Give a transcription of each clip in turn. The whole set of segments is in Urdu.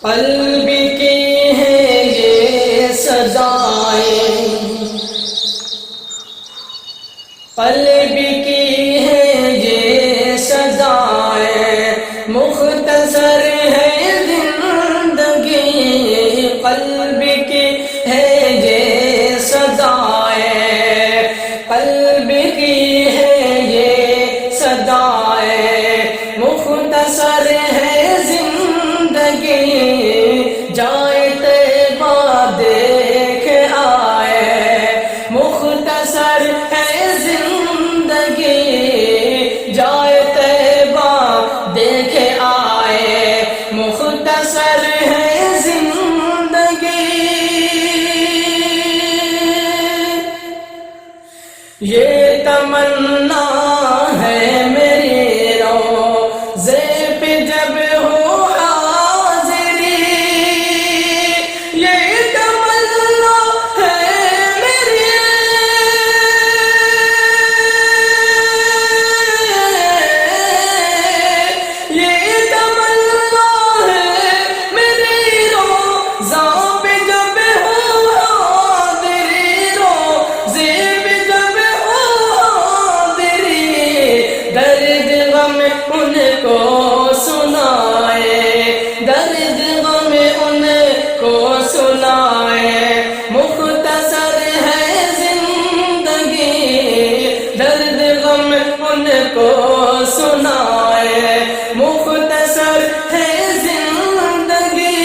قلب کی ہے یہ صدائیں، قلب کی ہے یہ صدائیں، مختصر ہے زندگی، قلب کی ہے یہ صدائیں، قلب کی ہے یہ صدائیں، مختصر ہے زندگی، جائے طیبہ دیکھ آئے، مختصر ہے زندگی، جائے طیبہ دیکھ آئے، مختصر ہے زندگی، یہ تمنا ہے میری روزے پہ جب ہو حاضری، یہ تمنا ہے میری، یہ تمنا ہے میری روزہ پہ جب ہو حاضری، روزے پہ جب درد غم ان کو سنائے، درد غم ان کو سنائے، مختصر ہے زندگی، درد غم ان کو سنائے، مختصر ہے زندگی،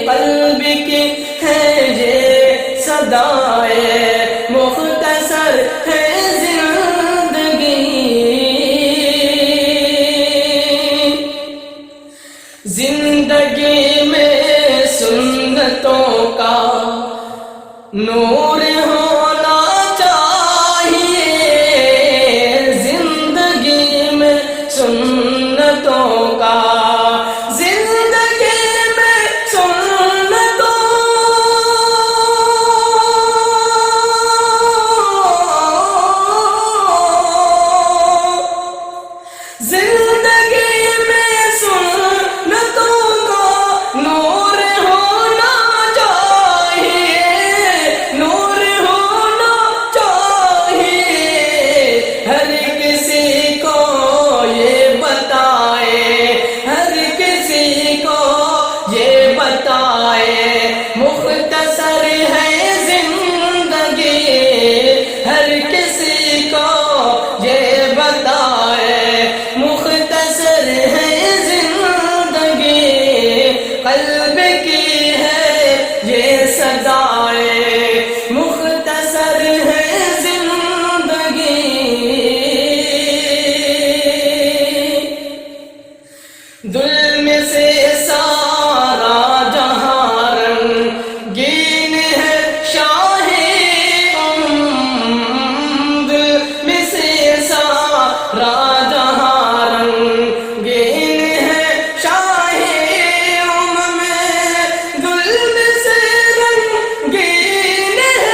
قلب کی ہے یہ صدائیں، مختصر ہے زندگی میں سنتوں کا نور ہونا چاہیے، زندگی میں سنتوں کا، زندگی میں سنتوں، زندگی میں سنتوں کا نور ہونا چاہیے، نور ہونا چاہیے، ہر کسی کو یہ بتائے، ہر کسی کو یہ بتائے، مختصر ہے زندگی، ہر کسی کو یہ بتائے، مختصر ہے زندگی، قلب کی ہے یہ صدائیں، مختصر ہے زندگی، ظلم سے سارا جہاں رنگین ہے شاہ ظلم سے سارا جہاں رنگین ہے شاہ ظلم سے رنگین ہے،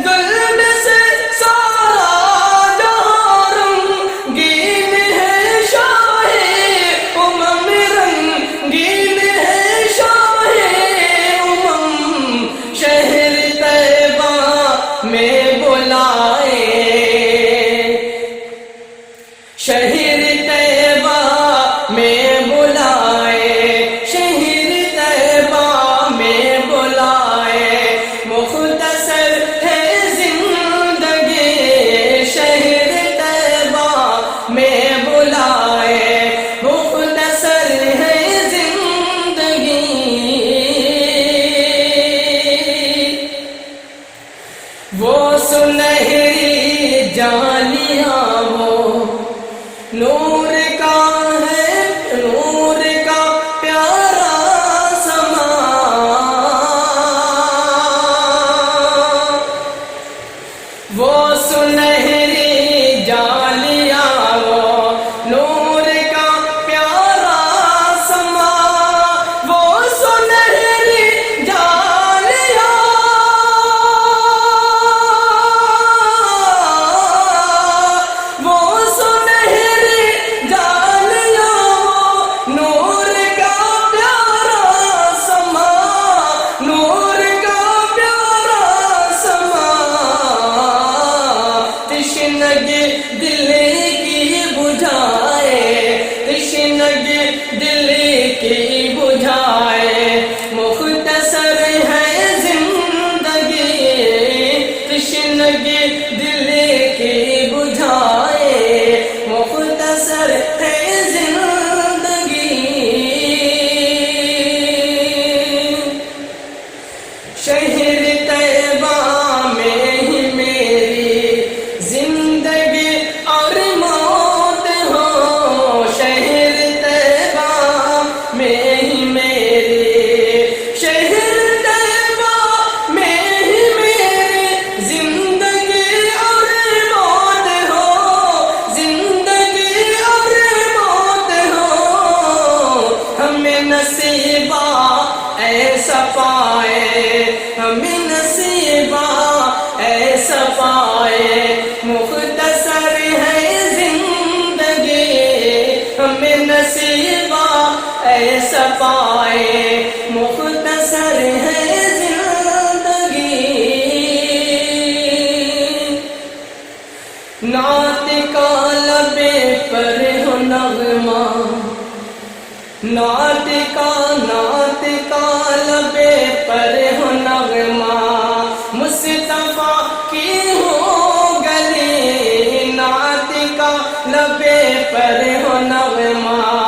ظلم سے سارا جہاں رنگین ہے شاہ رنگین ہے شاہ شہر طیبہ میں بلائے، شہر طیبہ میں بلائے، شہر طیبہ میں بلائے، مختصر ہے زندگی، شہر طیبہ میں بلائے، مختصر ہے زندگی، وہ سنہری جالیاں وہ نور کا ہے، نور کا پیارا سما، وہ سنہری جالیاں وہ نور کا پیارا سما، وہ سنہری جالیاں وہ سنہری شہر طیبہ میں ہی میری زندگی اور موت ہو، شہر طیبہ میں ہی میری، شہر طیبہ میں ہی میری زندگی اور موت ہو، زندگی اور موت ہو، ہمیں نصیبہ ایسا پائے، ہمیں نصیبہ ایسا پائے، مختصر ہے زندگی، ہمیں نصیبہ ایسا پائے، مختصر ہے زندگی۔ نعت کا لبے پر ہو نغمہ، نعت کا لبے پر ہو نغمہ، مصطفیٰ کی ہو گلی، نعت کا لبے پر ہو نغمہ،